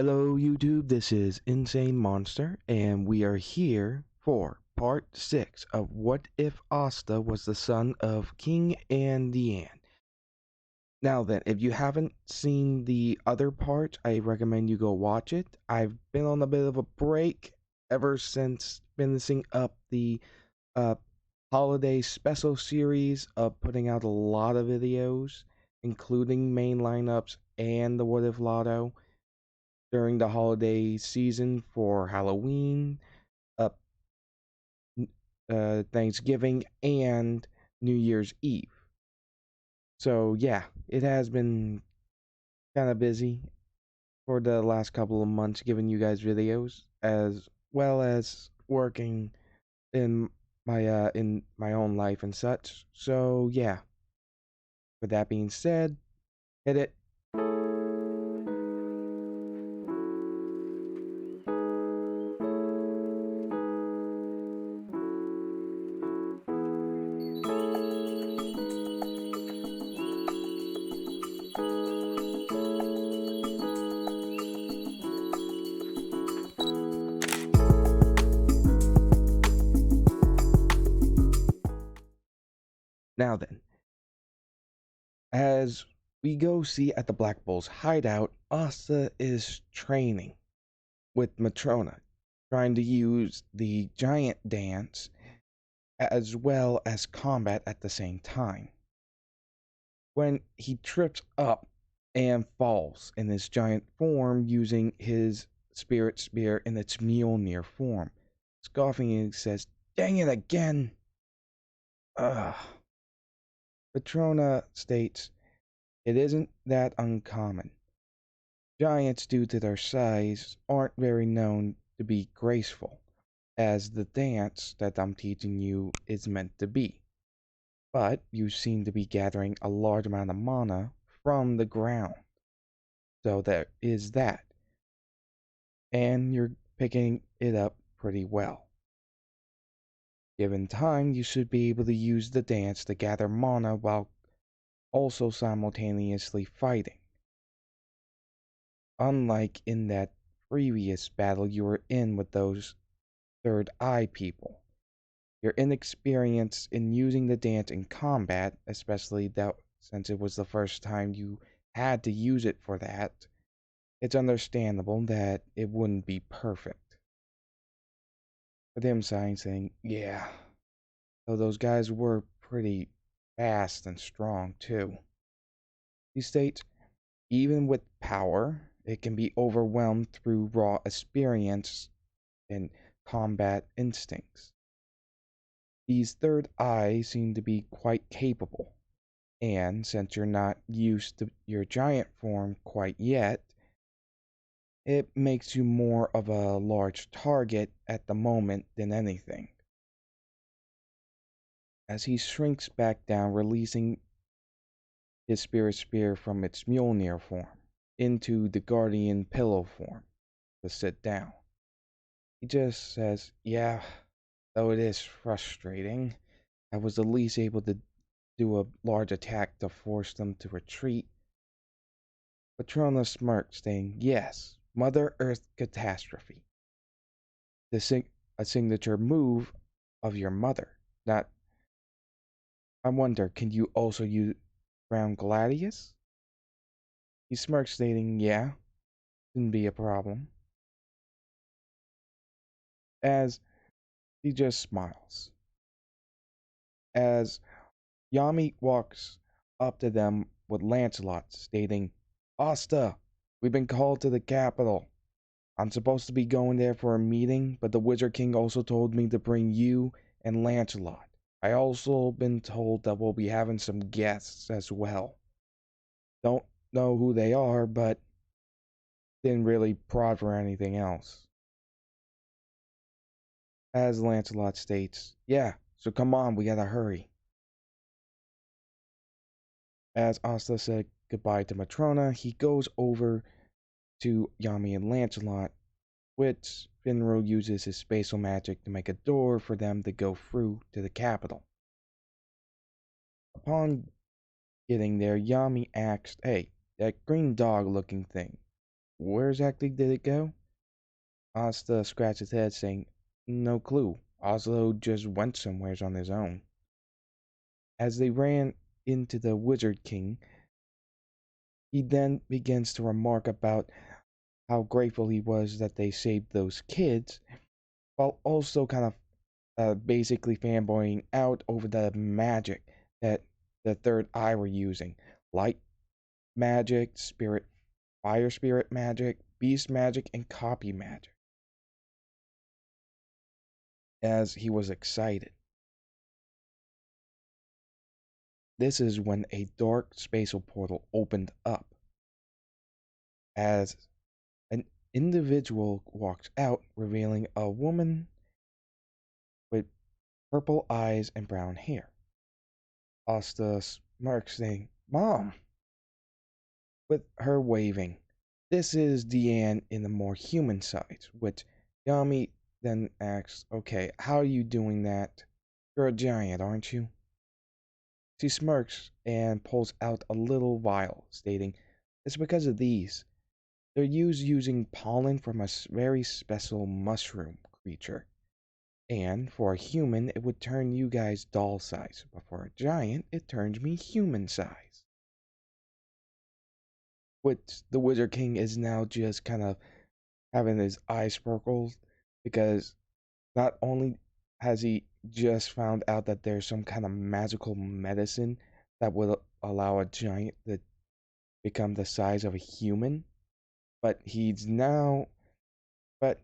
Hello YouTube, this is Insane Monster, and we are here for part 6 of What If Asta Was the Son of King and Diane. Now then, if you haven't seen the other part, I recommend you go watch it. I've been on a bit of a break ever since finishing up the uh, holiday special series of putting out a lot of videos, including main lineups and the What If Lotto during the holiday season for Halloween, uh, Thanksgiving, and New Year's Eve. So yeah, it has been kind of busy for the last couple of months giving you guys videos, as well as working in my own life and such. So yeah, with that being said, hit it. Now then, as we go see at the Black Bull's hideout, Asta is training with Matrona, trying to use the giant dance as well as combat at the same time. When he trips up and falls in his giant form using his spirit spear in its Mjolnir form, scoffing, he says, "Dang it again!" Ugh. Matrona states, "It isn't that uncommon. Giants, due to their size, aren't very known to be graceful, as the dance that I'm teaching you is meant to be. But you seem to be gathering a large amount of mana from the ground. So there is that. And you're picking it up pretty well. Given time, you should be able to use the dance to gather mana while also simultaneously fighting. Unlike in that previous battle you were in with those third eye people. Your inexperience in using the dance in combat, especially that since it was the first time you had to use it for that, it's understandable that it wouldn't be perfect." With him saying, "Yeah, though those guys were pretty fast and strong too." He states, "Even with power, it can be overwhelmed through raw experience and combat instincts. These third eyes seem to be quite capable, and since you're not used to your giant form quite yet, it makes you more of a large target at the moment than anything." As he shrinks back down, releasing his spirit spear from its Mjolnir form into the guardian pillow form to sit down, he just says, "Yeah, though it is frustrating, I was at least able to do a large attack to force them to retreat." Patrona smirks, saying, "Yes, Mother Earth catastrophe. A signature move of your mother. Not. I wonder, can you also use Ground Gladius?" He smirks, stating, "Yeah, shouldn't be a problem." As he just smiles. As Yami walks up to them with Lancelot, stating, "Asta, we've been called to the capital. I'm supposed to be going there for a meeting, but the Wizard King also told me to bring you and Lancelot. I also been told that we'll be having some guests as well. Don't know who they are, but didn't really prod for anything else." As Lancelot states, "Yeah, so come on, we gotta hurry." As Asta said goodbye to Matrona, he goes over to Yami and Lancelot, which Finro uses his spatial magic to make a door for them to go through to the capital. Upon getting there, Yami asks, "Hey, that green dog looking thing, Where exactly did it go? Asta scratched his head, saying, no clue. Oslo just went somewheres on his own. As they ran into the Wizard King, he then begins to remark about how grateful he was that they saved those kids, while also kind of basically fanboying out over the magic that the third eye were using. Light magic, spirit, fire spirit magic, beast magic, and copy magic. As he was excited. This is when a dark spatial portal opened up. As an individual walks out, revealing a woman with purple eyes and brown hair. Asta smirks, saying, Mom! With her waving. This is Diane in the more human side, which Yami then asks, okay, how are you doing that? You're a giant, aren't you? She smirks and pulls out a little vial, stating, it's because of these. They're used using pollen from a very special mushroom creature. And for a human, it would turn you guys doll size, but for a giant, it turns me human size. Which the Wizard King is now just kind of having his eyes sparkled because not only has he just found out that there's some kind of magical medicine that would allow a giant to become the size of a human, but he's now, but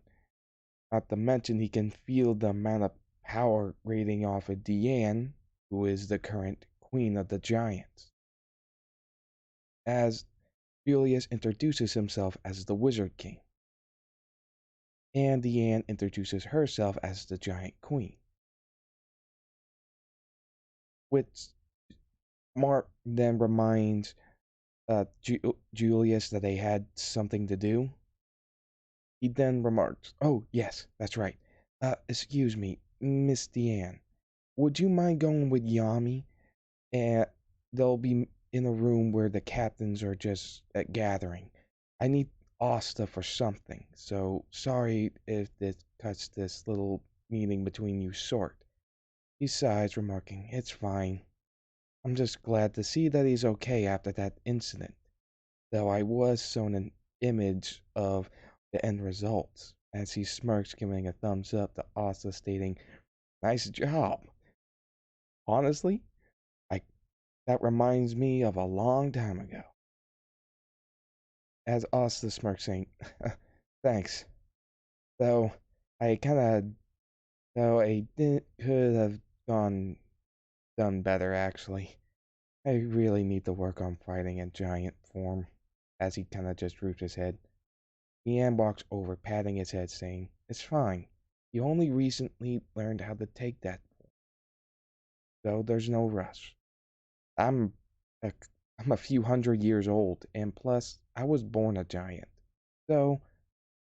not to mention he can feel the amount of power radiating off of Diane, who is the current queen of the giants. As Julius introduces himself as the Wizard King, and Diane introduces herself as the Giant Queen. Which Mark then reminds Julius that they had something to do. He then remarks, oh, yes, that's right. Excuse me, Miss Diane. Would you mind going with Yami? And they'll be in a room where the captains are just gathering. I need Asta for something, so sorry if this cuts this little meeting between you short. He sighs, remarking, it's fine. I'm just glad to see that he's okay after that incident, though I was shown an image of the end results, as he smirks, giving a thumbs up to Asta, stating, nice job. Honestly, I that reminds me of a long time ago. As Asta smirks, saying, thanks. Though I kinda though I could have done better actually. I really need to work on fighting in giant form. As he kinda just droops his head. Ian walks over, patting his head, saying, it's fine. You only recently learned how to take that, so there's no rush. I'm a, I'm a few hundred years old, and plus, I was born a giant, so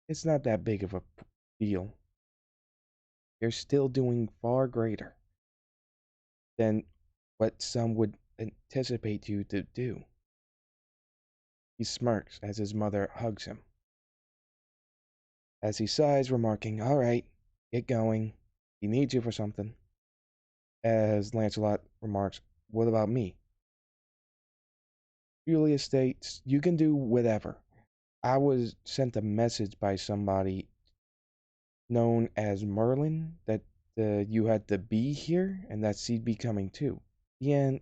it's not that big of a deal. You're still doing far greater than what some would anticipate you to do. He smirks as his mother hugs him. As he sighs, remarking, all right, get going. He needs you for something. As Lancelot remarks, what about me? Julia states, you can do whatever. I was sent a message by somebody known as Merlin that you had to be here and that she'd be coming too. Ian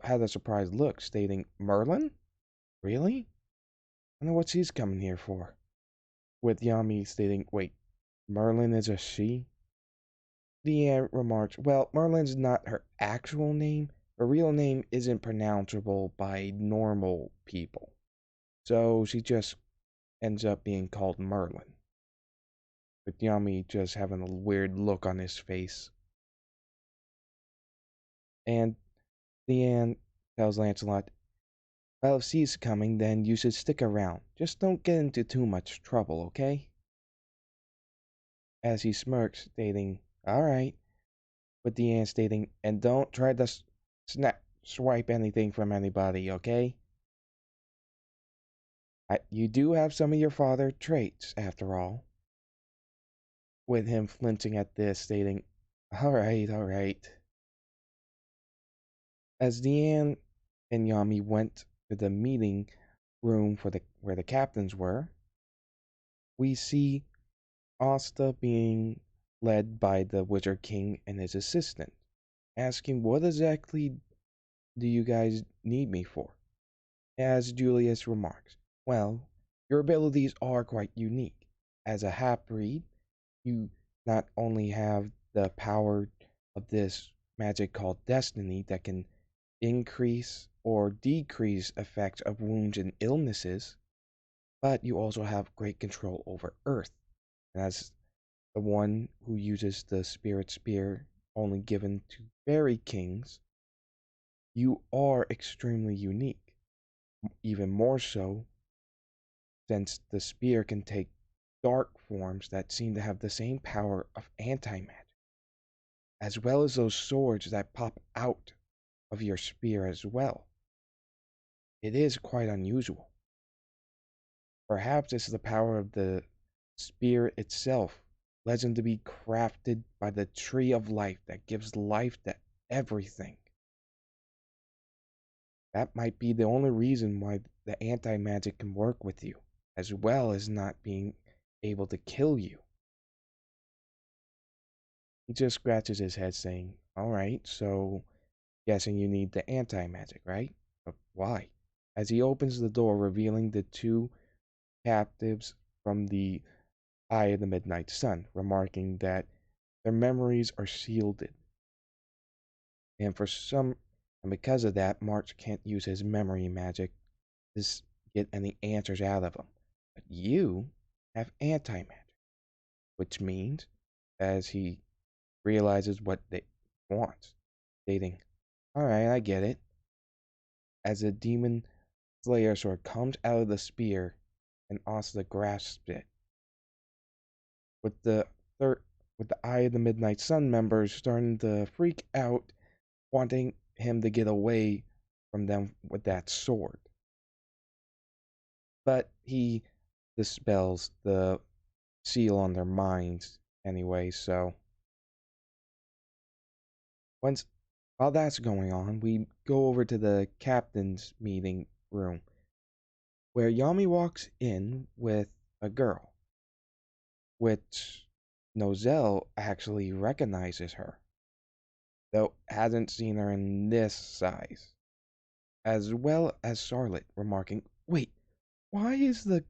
had a surprised look, stating, Merlin? Really? I know what she's coming here for. With Yami stating, wait, Merlin is a she? Ian remarks, well, Merlin's not her actual name. Her real name isn't pronounceable by normal people. So she just ends up being called Merlin. With Yami just having a weird look on his face. And Leanne tells Lancelot, well, if she's coming, then you should stick around. Just don't get into too much trouble, okay? As he smirks, stating, alright. With Leanne stating, and don't try to swipe anything from anybody, okay? You do have some of your father traits, after all. With him flinching at this, stating, all right, all right. As Diane and Yami went to the meeting room for where the captains were, we see Asta being led by the Wizard King and his assistant, asking, what exactly do you guys need me for? As Julius remarks, well, your abilities are quite unique. As a half-breed, you not only have the power of this magic called destiny that can increase or decrease effects of wounds and illnesses, but you also have great control over Earth. And as the one who uses the Spirit Spear only given to fairy kings, you are extremely unique. Even more so, since the spear can take dark forms that seem to have the same power of anti-magic, as well as those swords that pop out of your spear as well. It is quite unusual. Perhaps it's the power of the spear itself, legend to be crafted by the tree of life that gives life to everything. That might be the only reason why the anti-magic can work with you, as well as not being able to kill you. He just scratches his head saying, alright, so guessing you need the anti-magic, right? But why? As he opens the door, revealing the two captives from the Eye of the Midnight Sun, remarking that their memories are shielded. And because of that, March can't use his memory magic to get any answers out of them. But you have anti-magic, which means, as he realizes what they want, stating, alright, I get it. As a demon slayer sword comes out of the spear and Asta grasps it. With the Eye of the Midnight Sun members starting to freak out, wanting him to get away from them with that sword. But he dispels the seal on their minds anyway, so while that's going on, we go over to the captain's meeting room, where Yami walks in with a girl, which Nozel actually recognizes her, though hasn't seen her in this size, as well as Charlotte remarking, wait, why is the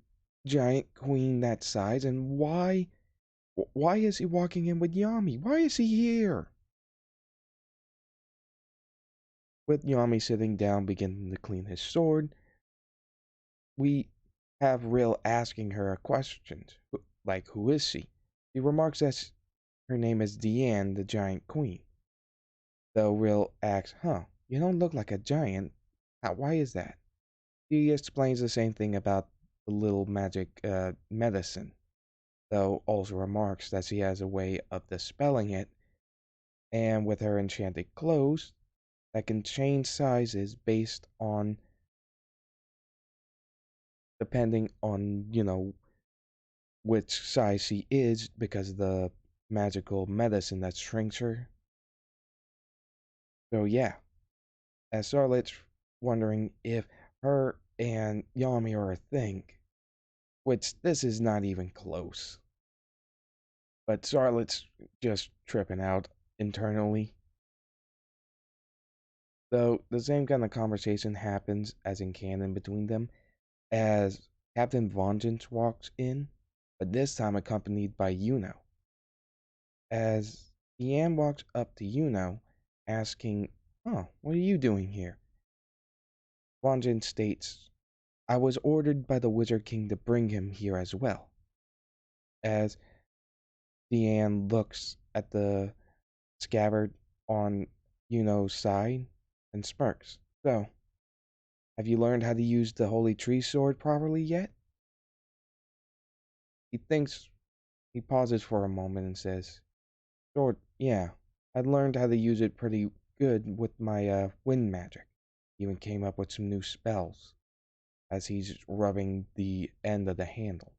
giant queen that size, and why is he walking in with Yami? Why is he here? With Yami sitting down beginning to clean his sword, we have Rill asking her a question, like, who is she? She remarks that her name is Diane, the Giant Queen. Though Rill asks, you don't look like a giant. Why is that? She explains the same thing about the little magic medicine, though also remarks that she has a way of dispelling it, and with her enchanted clothes, that can change sizes based on, depending on, which size she is, because of the magical medicine that shrinks her. So yeah, as Charlotte's wondering if her and Yami are a thing, which this is not even close. But Charlotte's just tripping out internally. Though the same kind of conversation happens as in canon between them, as Captain Vengeance walks in, but this time accompanied by Yuno. As Deanne walks up to Yuno, asking, what are you doing here? Vengeance states, I was ordered by the Wizard King to bring him here as well. As Deanne looks at the scabbard on Yuno's side and smirks. So, have you learned how to use the Holy Tree Sword properly yet? He pauses for a moment and says, Sword, yeah, I learned how to use it pretty good with my wind magic. Even came up with some new spells. as he's rubbing the end of the handle.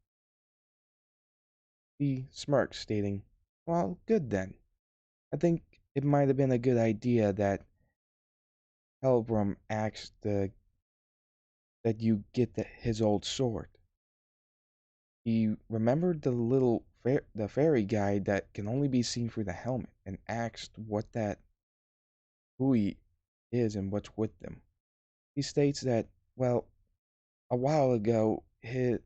He smirks, stating, "Well, good then. I think it might have been a good idea that Helbram asked that you get his old sword. He remembered the fairy guide that can only be seen through the helmet and asked who he is and what's with them. He states that, well, a while ago his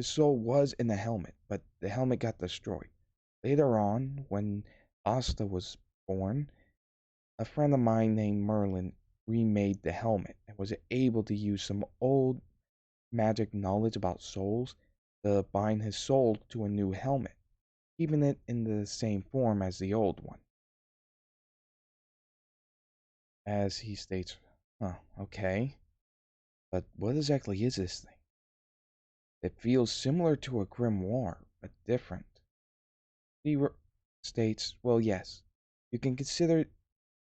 soul was in the helmet, but the helmet got destroyed. Later on, when Asta was born, a friend of mine named Merlin remade the helmet and was able to use some old magic knowledge about souls to bind his soul to a new helmet, keeping it in the same form as the old one." As he states, okay, but what exactly is this thing? It feels similar to a grimoire, but different. He states, well, yes, you can consider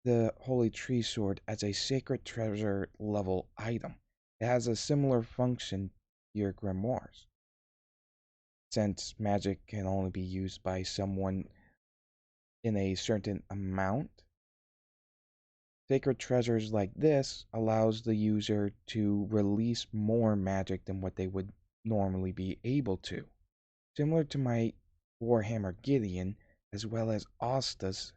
the Holy Tree Sword as a sacred treasure level item. It has a similar function to your grimoires. Since magic can only be used by someone in a certain amount, sacred treasures like this allows the user to release more magic than what they would normally be able to. Similar to my Warhammer Gideon, as well as Asta's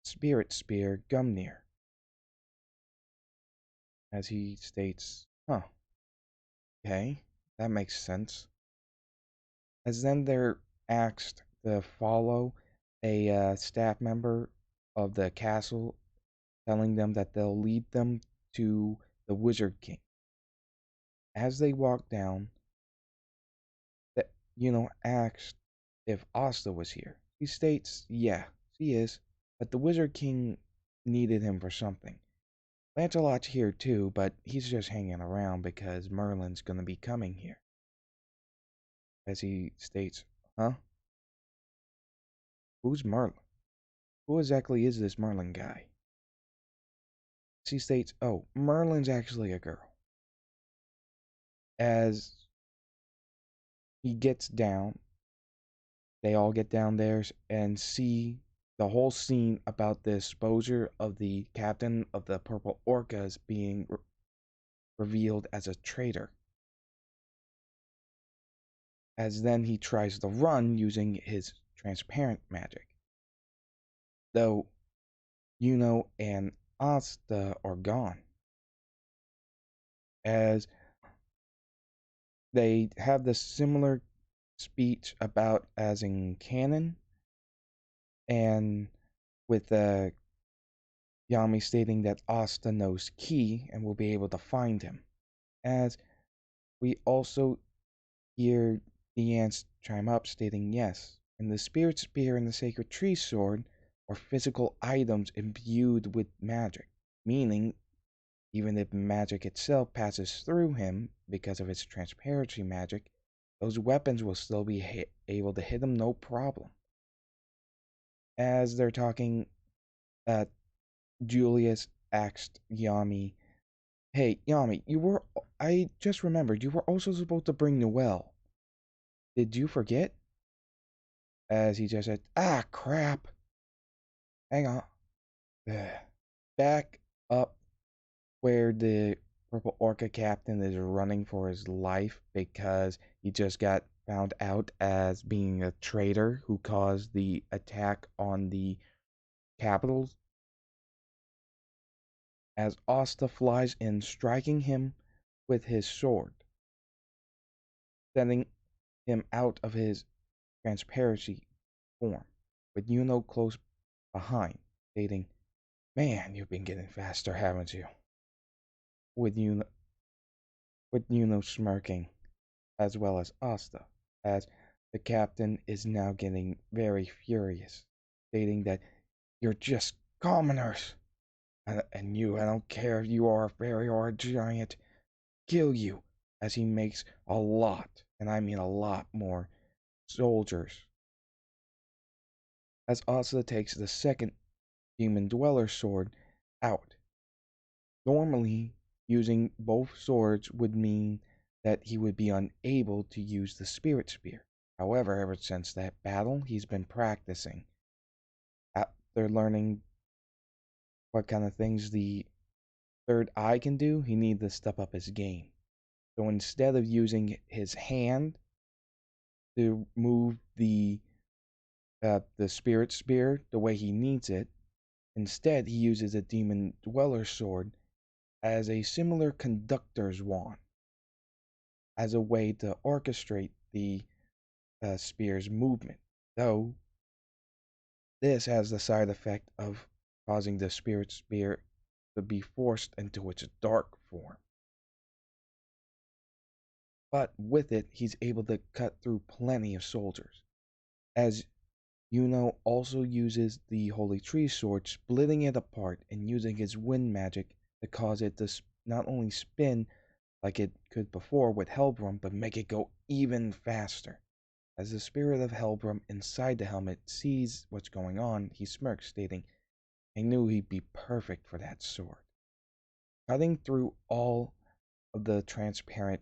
Spirit Spear Gungnir. As he states, okay, that makes sense. As then they're asked to follow a staff member of the castle, telling them that they'll lead them to the Wizard King. As they walk down, asked if Asta was here. He states, yeah, she is, but the Wizard King needed him for something. Lancelot's here too, but he's just hanging around because Merlin's gonna be coming here. As he states, huh? Who's Merlin? Who exactly is this Merlin guy? She states, oh, Merlin's actually a girl. As he gets down, they all get down there and see the whole scene about the exposure of the captain of the Purple Orcas being revealed as a traitor. As then he tries to run using his transparent magic. Though Yuno and Asta are gone. As they have the similar speech about as in canon, and with Yami stating that Asta knows Key and will be able to find him. As we also hear Diane chime up stating yes, and the Spirit Spear and the Sacred Tree Sword are physical items imbued with magic, meaning even if magic itself passes through him because of its transparency magic, those weapons will still be able to hit him no problem. As they're talking, Julius asked Yami, "Hey, Yami, I just remembered, you were also supposed to bring Noelle. Did you forget?" As he just said, "Ah, crap. Hang on." Back up where the Purple Orca captain is running for his life because he just got found out as being a traitor who caused the attack on the capitals. As Asta flies in, striking him with his sword, sending him out of his transparency form, with Yuno close behind, stating, "Man, you've been getting faster, haven't you?" With Yuno, smirking, as well as Asta, as the captain is now getting very furious, stating that you're just commoners, and I don't care if you are a fairy or a giant, kill you, as he makes a lot, and I mean a lot more, soldiers. As Asta takes the second Demon Dweller sword out. Normally, using both swords would mean that he would be unable to use the spirit spear. However, ever since that battle, he's been practicing. After learning what kind of things the third eye can do, he needs to step up his game. So instead of using his hand to move the spirit spear the way he needs it, instead he uses a demon dweller sword as a similar conductor's wand, as a way to orchestrate the spear's movement. Though this has the side effect of causing the spirit spear to be forced into its dark form. But with it, he's able to cut through plenty of soldiers. As Yuno also uses the Holy Tree Sword, splitting it apart and using his wind magic to cause it to not only spin like it could before with Helbrum, but make it go even faster. As the spirit of Helbrum inside the helmet sees what's going on, he smirks, stating, "I knew he'd be perfect for that sword." Cutting through all of the transparent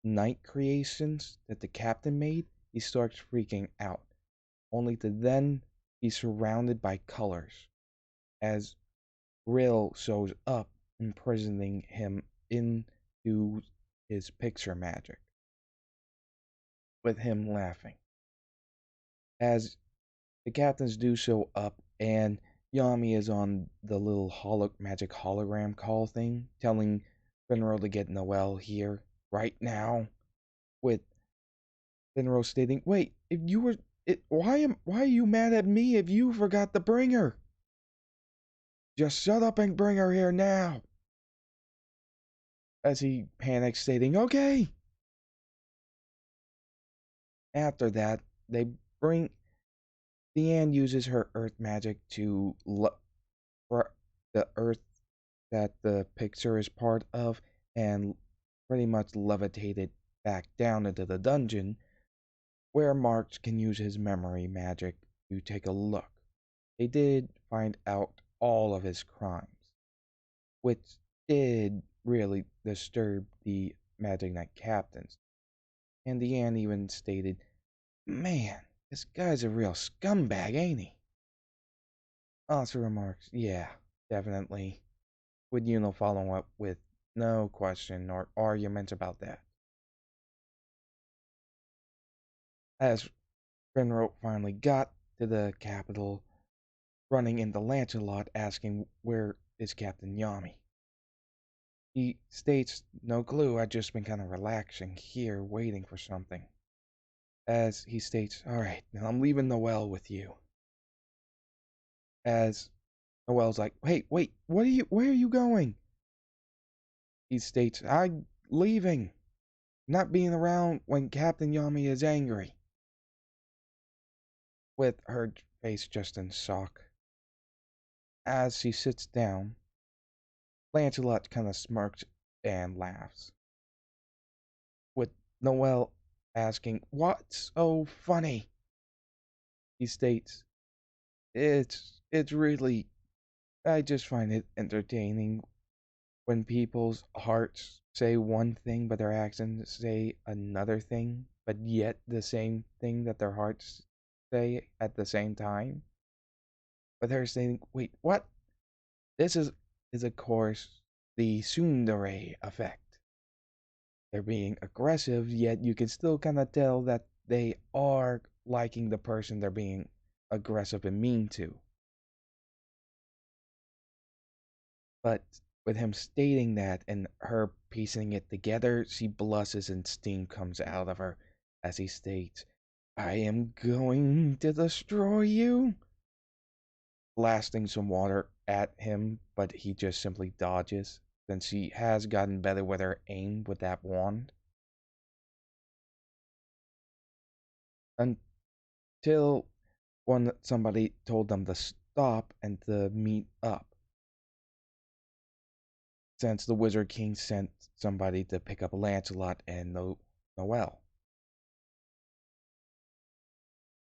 night creations that the captain made, he starts freaking out, only to then be surrounded by colors as Grill shows up, imprisoning him into his picture magic, with him laughing. As the captains do show up, and Yami is on the little magic hologram call thing, telling Finro to get Noelle here right now, with Finro stating, "Wait, if you were why are you mad at me if you forgot to bring her? Just shut up and bring her here now." As he panics, stating, "Okay." After that, they bring Diane uses her earth magic to for the earth that the picture is part of, and pretty much levitate it back down into the dungeon, where Marks can use his memory magic to take a look. They did find out all of his crimes, which did really disturb the Magic Knight captains. And Diane even stated, "Man, this guy's a real scumbag, ain't he?" Also remarks, "Yeah, definitely." With Yuno following up with no question or argument about that. As Finro finally got to the capital, running into Lancelot asking where is Captain Yami. He states, "No clue, I've just been kind of relaxing here, waiting for something." As he states, "Alright, now I'm leaving Noelle with you." As Noelle's like, "Hey, wait, where are you going?" He states, "I'm leaving, not being around when Captain Yami is angry." With her face just in shock. As she sits down, Lancelot kind of smirks and laughs, with Noelle asking, "What's so funny?" He states, it's really, I just find it entertaining when people's hearts say one thing but their actions say another thing, but yet the same thing that their hearts say at the same time." With her saying, "Wait, what?" This is of course the tsundere effect. They're being aggressive, yet you can still kind of tell that they are liking the person they're being aggressive and mean to. But with him stating that and her piecing it together, she blushes and steam comes out of her as he states, "I am going to destroy you." Blasting some water at him, but he just simply dodges, since she has gotten better with her aim with that wand. Until somebody told them to stop and to meet up, since the Wizard King sent somebody to pick up Lancelot and Noelle.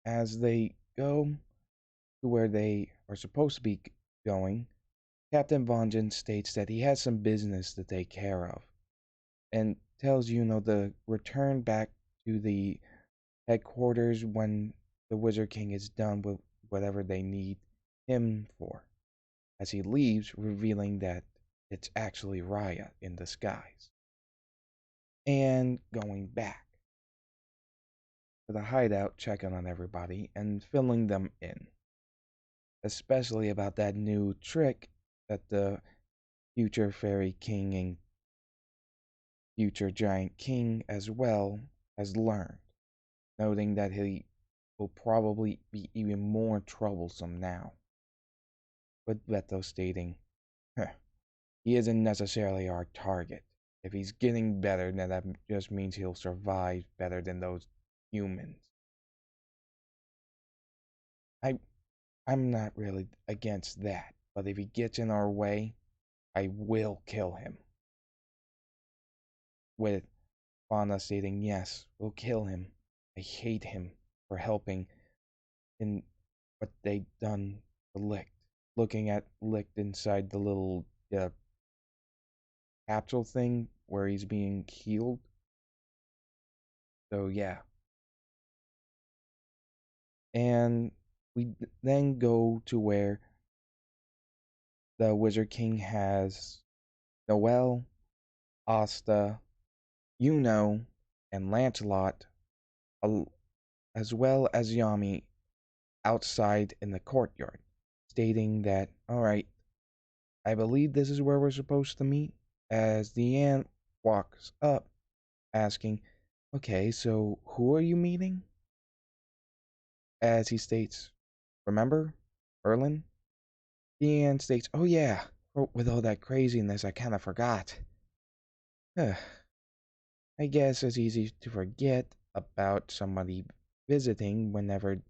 As they go to where they are supposed to be going, Captain Vongen states that he has some business to take care of and tells Yuno to return back to the headquarters when the Wizard King is done with whatever they need him for, as he leaves, revealing that it's actually Raya in disguise. And going back to the hideout, checking on everybody and filling them in, especially about that new trick that the future fairy king and future giant king as well has learned, noting that he will probably be even more troublesome now, with Beto stating, huh, he isn't necessarily our target. If he's getting better, then that just means he'll survive better than those humans. I, I'm not really against that, but if he gets in our way, I will kill him. With Fauna stating, yes, we'll kill him. I hate him for helping in what they've done to Licht. Looking at Licht inside the little capsule thing where he's being healed. So, yeah. And we then go to where the Wizard King has Noelle, Asta, Yuno, and Lancelot, as well as Yami, outside in the courtyard, stating that, alright, I believe this is where we're supposed to meet, as Diane walks up, asking, okay, so who are you meeting? As he states, remember, Erlin? Diane states, oh yeah, with all that craziness, I kinda forgot. I guess it's easy to forget about somebody visiting whenever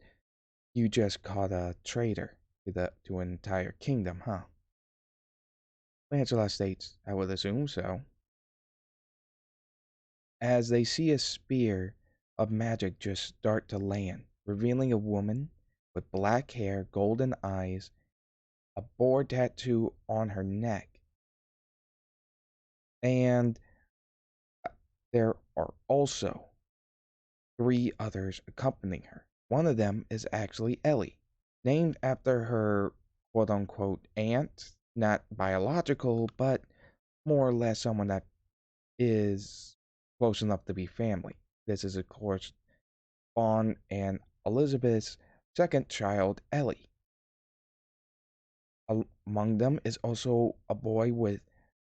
you just caught a traitor to an entire kingdom, huh? Lancelot states, I would assume so. As they see a spear of magic just start to land, revealing a woman with black hair, golden eyes, a boar tattoo on her neck, and there are also three others accompanying her. One of them is actually Ellie, named after her quote unquote aunt, not biological, but more or less someone that is close enough to be family. This is, of course, Fawn and Elizabeth's second child, Ellie. Among them is also a boy with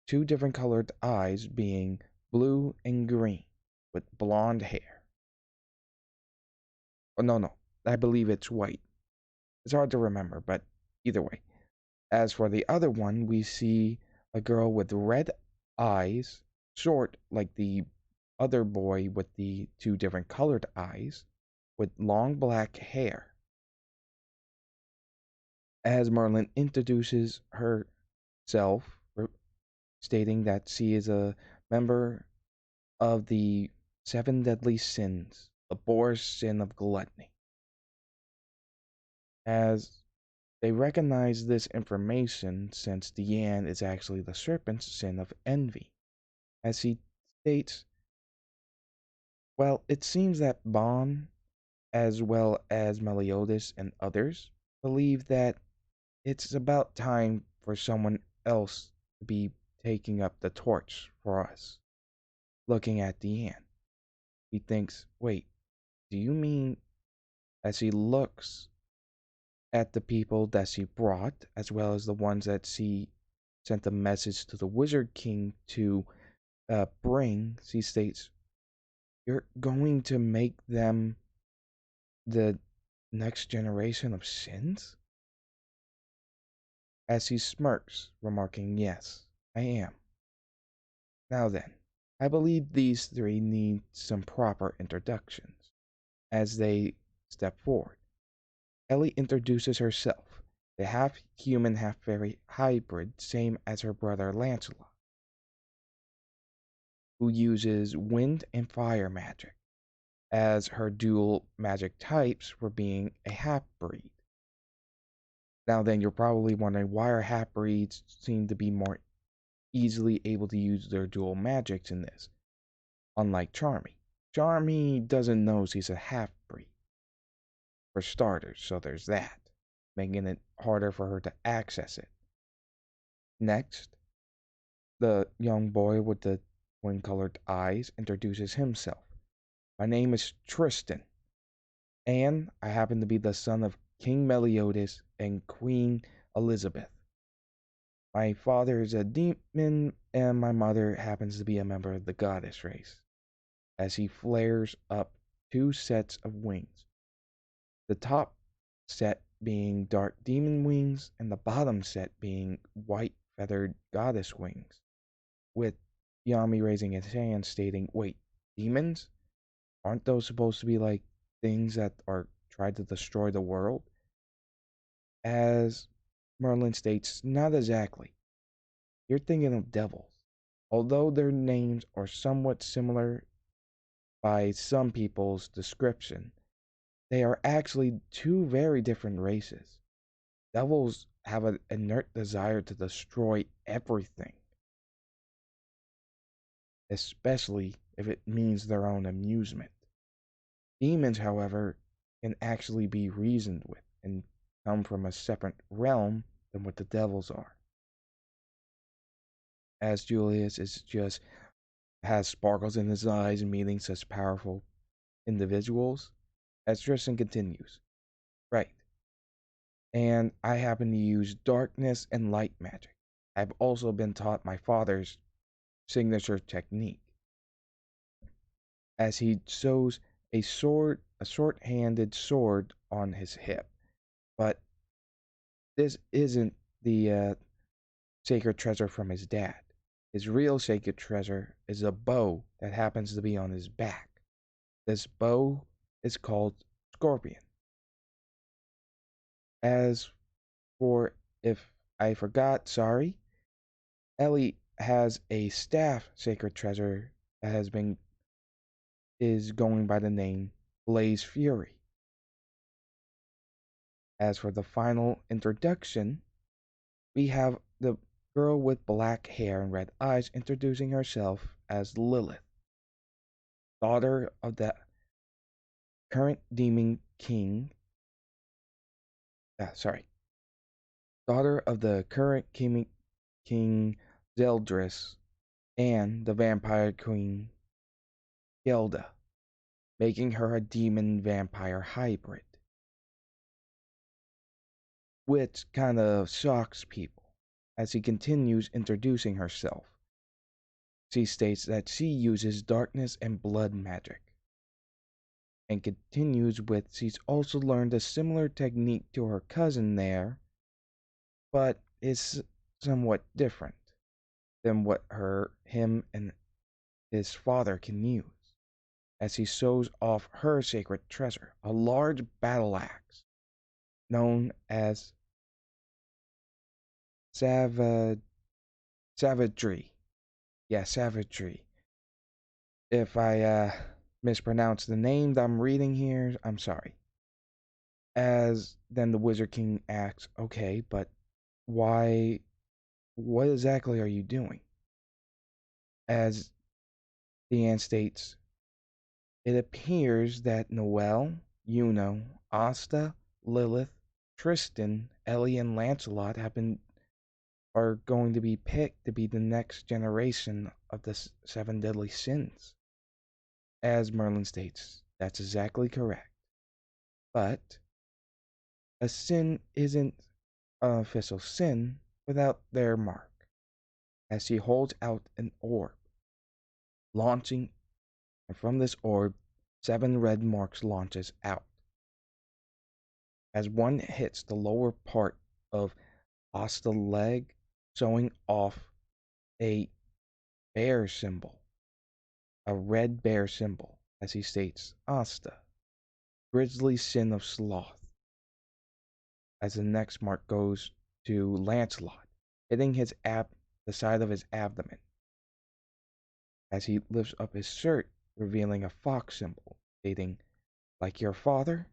two different colored eyes, being blue and green, with blonde hair. Oh, no, I believe it's white. It's hard to remember, but either way. As for the other one, we see a girl with red eyes, short like the other boy with the two different colored eyes, with long black hair. As Merlin introduces herself, stating that she is a member of the seven deadly sins, the boar's sin of gluttony. As they recognize this information, since Diane is actually the serpent's sin of envy. As he states, well, it seems that Bon, as well as Meliodas and others, believe that it's about time for someone else to be taking up the torch for us. Looking at Diane, he thinks, wait, do you mean, as he looks at the people that she brought, as well as the ones that she sent a message to the Wizard King to bring, she states, you're going to make them the next generation of sins? As he smirks, remarking, yes, I am. Now then, I believe these three need some proper introductions. As they step forward, Ellie introduces herself, the half-human, half-fairy hybrid, same as her brother Lancelot, who uses wind and fire magic, as her dual magic types for being a half-breed. Now then, you're probably wondering why are half-breeds seem to be more easily able to use their dual magics in this, unlike Charmy. Charmy doesn't know she's a half-breed, for starters, so there's that, making it harder for her to access it. Next, the young boy with the twin-colored eyes introduces himself. My name is Tristan, and I happen to be the son of King Meliodas and Queen Elizabeth. My father is a demon, and my mother happens to be a member of the goddess race, as he flares up two sets of wings. The top set being dark demon wings, and the bottom set being white feathered goddess wings, with Yami raising his hand stating, wait, demons? Aren't those supposed to be like things that are tried to destroy the world? As Merlin states, not exactly. You're thinking of devils. Although their names are somewhat similar by some people's description, they are actually two very different races. Devils have an inert desire to destroy everything, especially if it means their own amusement. Demons, however, can actually be reasoned with and come from a separate realm than what the devils are. As Julius is just has sparkles in his eyes meeting such powerful individuals, as Tristan continues, right. And I happen to use darkness and light magic. I've also been taught my father's signature technique, as he sews a short-handed sword on his hip. But this isn't the sacred treasure from his dad. His real sacred treasure is a bow that happens to be on his back. This bow is called Scorpion. As for if I forgot, sorry, Ellie has a staff sacred treasure that is going by the name Blazefury. As for the final introduction, we have the girl with black hair and red eyes introducing herself as Lilith, daughter of the current demon king. Sorry, daughter of the current king Zeldris and the vampire queen Gelda, making her a demon vampire hybrid, which kind of shocks people. As he continues introducing herself, she states that she uses darkness and blood magic, and continues with she's also learned a similar technique to her cousin there, but is somewhat different than what him and his father can use, as he shows off her sacred treasure, a large battle axe known as savagery. Yeah, savagery. If I mispronounce the name that I'm reading here, I'm sorry. As then the Wizard King asks, okay, but why, what exactly are you doing? As Diane states, it appears that Noelle, Yuno, Asta, Lilith, Tristan, Ellie, and Lancelot are going to be picked to be the next generation of the seven deadly sins. As Merlin states, that's exactly correct. But a sin isn't an official sin without their mark, as he holds out an orb, launching, and from this orb, 7 red marks launches out. As one hits the lower part of Asta's leg, showing off a bear symbol, a red bear symbol, as he states, Asta, Grizzly sin of sloth. As the next mark goes to Lancelot, hitting the side of his abdomen, as he lifts up his shirt, revealing a fox symbol, stating, like your father,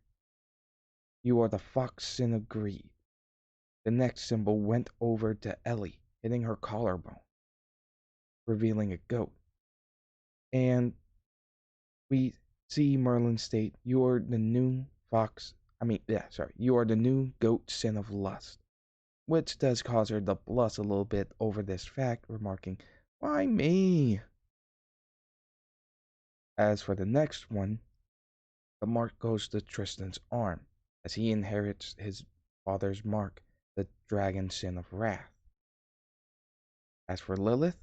you are the fox sin of greed. The next symbol went over to Ellie, hitting her collarbone, revealing a goat. And we see Merlin state, "You are the new fox. You are the new goat sin of lust," which does cause her to blush a little bit over this fact, remarking, "Why me?" As for the next one, the mark goes to Tristan's arm, as he inherits his father's mark, the dragon sin of wrath. As for Lilith,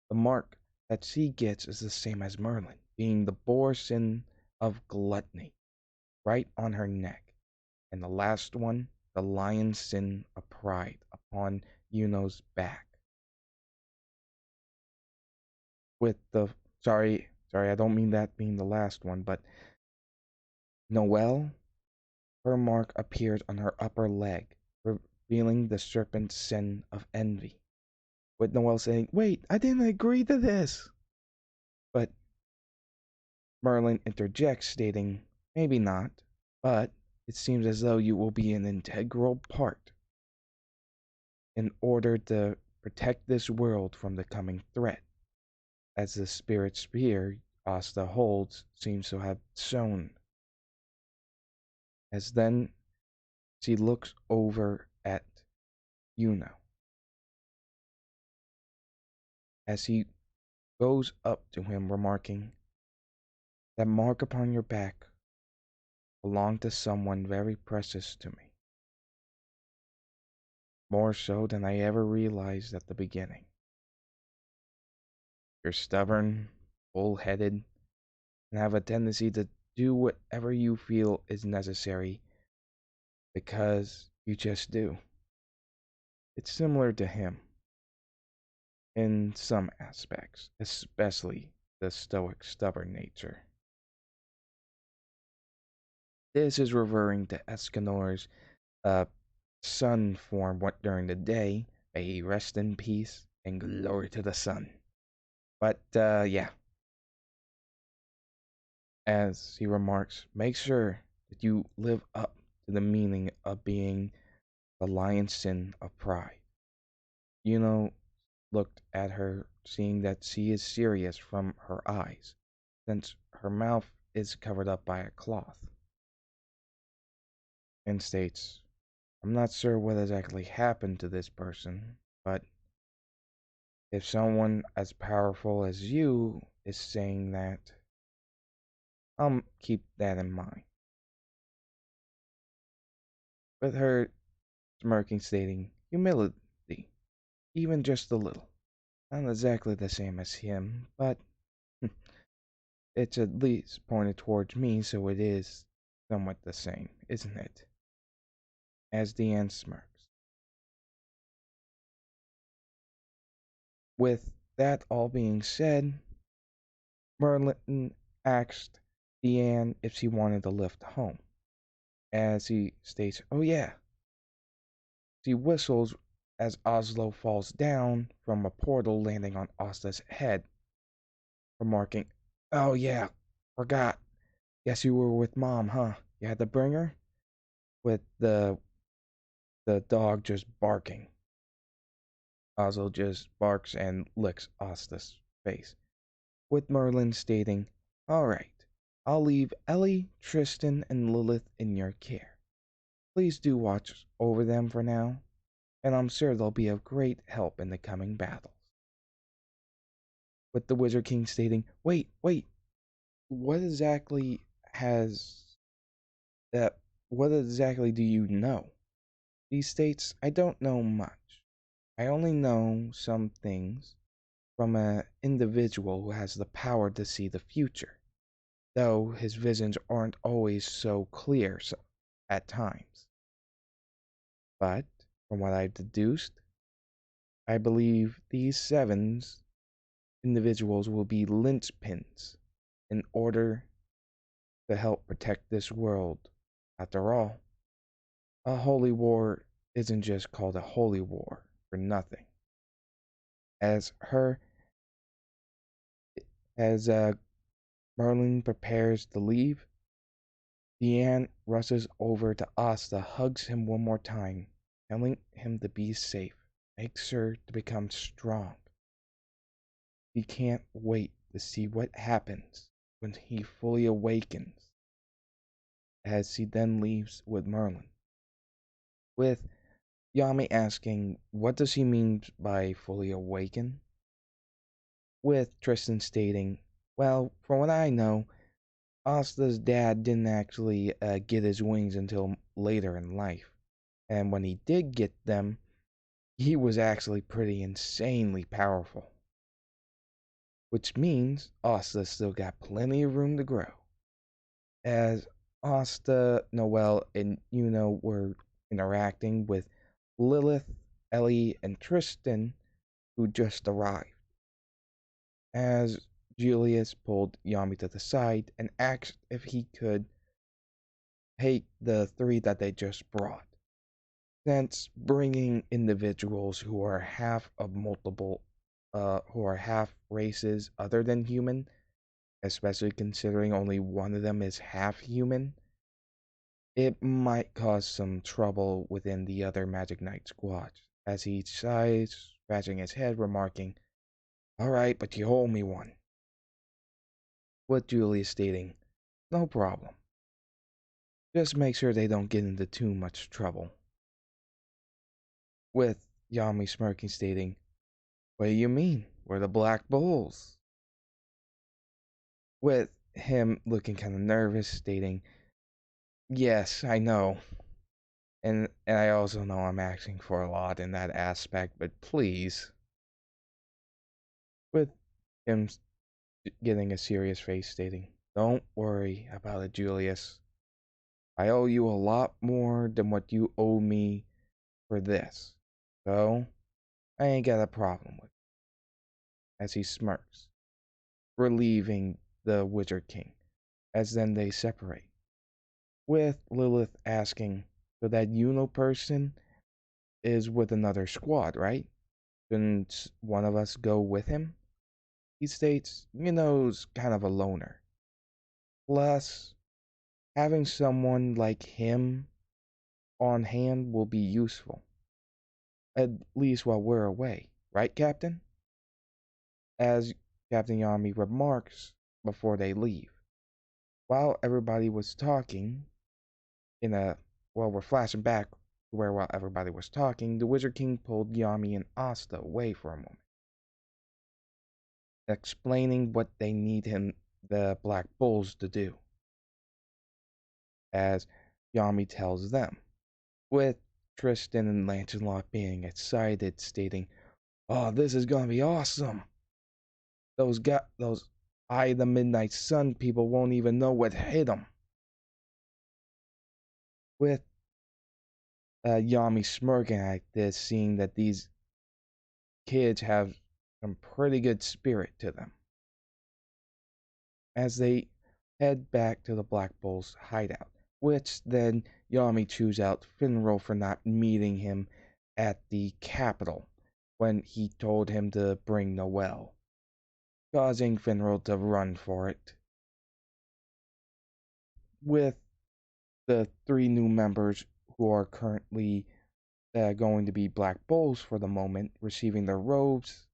the mark that she gets is the same as Merlin, being the boar sin of gluttony, right on her neck. And the last one, the lion sin of pride, upon Yuno's back. With the sorry, I don't mean that being the last one, but Noelle, her mark appears on her upper leg, revealing the serpent sin of envy. With Noelle saying, "Wait, I didn't agree to this." But Merlin interjects, stating, "Maybe not, but it seems as though you will be an integral part in order to protect this world from the coming threat, as the spirit spear Asta holds seems to have shown." As then she looks over at Yuno, as he goes up to him, remarking, "That mark upon your back belonged to someone very precious to me, more so than I ever realized at the beginning. You're stubborn, bull-headed, and have a tendency to do whatever you feel is necessary because you just do. It's similar to him in some aspects, especially the stoic, stubborn nature." This is referring to Escanor's uh, sun form during the day. May he rest in peace and glory to the sun. But yeah, as he remarks, make sure that you live up to the meaning of being the lion's sin of pride. Yuno looked at her, seeing that she is serious from her eyes, since her mouth is covered up by a cloth, and states, "I'm not sure what exactly happened to this person, but if someone as powerful as you is saying that, I'll keep that in mind." With her smirking, stating, "Humility, even just a little. Not exactly the same as him, but it's at least pointed towards me, so it is somewhat the same, isn't it?" As Diane smirks. With that all being said, Merlin asked Diane if she wanted a lift home. As he states, "Oh yeah." She whistles as Oslo falls down from a portal, landing on Asta's head, remarking, "Oh yeah, forgot. Guess you were with Mom, huh? You had to bring her?" With the dog just barking. Oslo just barks and licks Asta's face, with Merlin stating, "All right, I'll leave Ellie, Tristan, and Lilith in your care. Please do watch over them for now, and I'm sure they'll be of great help in the coming battles." With the Wizard King stating, "Wait, what exactly has that? What exactly do you know?" He states, "I don't know much. I only know some things from an individual who has the power to see the future, though his visions aren't always so clear at times. But from what I've deduced, I believe these sevens individuals will be linchpins in order to help protect this world. After all, a holy war isn't just called a holy war for nothing." As her as Merlin prepares to leave, Diane rushes over to Asta, hugs him one more time, telling him to be safe, make sure to become strong. He can't wait to see what happens when he fully awakens, as he then leaves with Merlin, with Yami asking what does he mean by fully awaken, with Tristan stating, well, from what I know, Asta's dad didn't actually get his wings until later in life, and when he did get them, he was actually pretty insanely powerful, which means Asta still got plenty of room to grow. As Asta, Noelle, and Yuno were interacting with Lilith, Ellie, and Tristan, who just arrived, as Julius pulled Yami to the side and asked if he could take the three that they just brought, since bringing individuals who are half of multiple, who are half races other than human, especially considering only one of them is half human, it might cause some trouble within the other Magic Knight squads, as he sighs, scratching his head, remarking, alright, but you owe me one. With Julius stating, no problem. Just make sure they don't get into too much trouble. With Yami smirking, stating, what do you mean? We're the Black Bulls. With him looking kind of nervous, stating, yes, I know. And I also know I'm asking for a lot in that aspect, but please. With him getting a serious face, stating, don't worry about it, Julius. I owe you a lot more than what you owe me for this. So, I ain't got a problem with it. As he smirks, relieving the Wizard King, as then they separate. With Lilith asking, so that Yuno person is with another squad, right? Shouldn't one of us go with him? He states, Yuno's kind of a loner. Plus, having someone like him on hand will be useful. At least while we're away, right, Captain? As Captain Yami remarks before they leave. While everybody was talking, we're flashing back where while everybody was talking, the Wizard King pulled Yami and Asta away for a moment, explaining what they need the Black Bulls, to do. As Yami tells them, with Tristan and Lancelot being excited, stating, oh, this is gonna be awesome. Those Eye of the Midnight Sun people won't even know what hit them. With Yami smirking at this, seeing that these kids have some pretty good spirit to them. As they head back to the Black Bull's hideout, which then Yami chews out Finral for not meeting him at the capital when he told him to bring Noelle, causing Finral to run for it. With the three new members who are currently going to be Black Bulls for the moment, receiving their robes,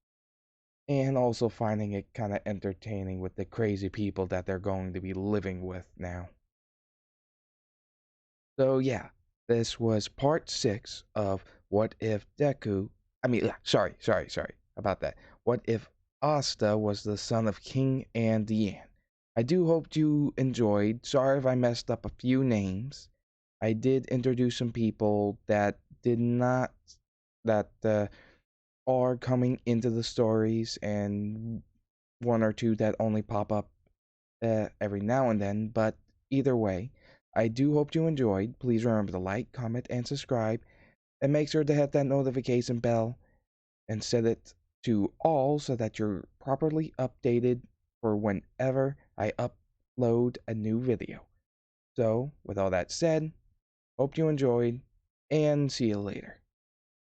and also finding it kind of entertaining with the crazy people that they're going to be living with now. So yeah, this was part 6 of What If sorry about that. What if Asta was the son of King and Diane? I do hope you enjoyed. Sorry if I messed up a few names. I did introduce some people that did not, that are coming into the stories, and one or two that only pop up every now and then. But either way, I do hope you enjoyed. Please remember to like, comment, and subscribe, and make sure to hit that notification bell and set it to all so that you're properly updated for whenever I upload a new video. So, with all that said, hope you enjoyed, and see you later.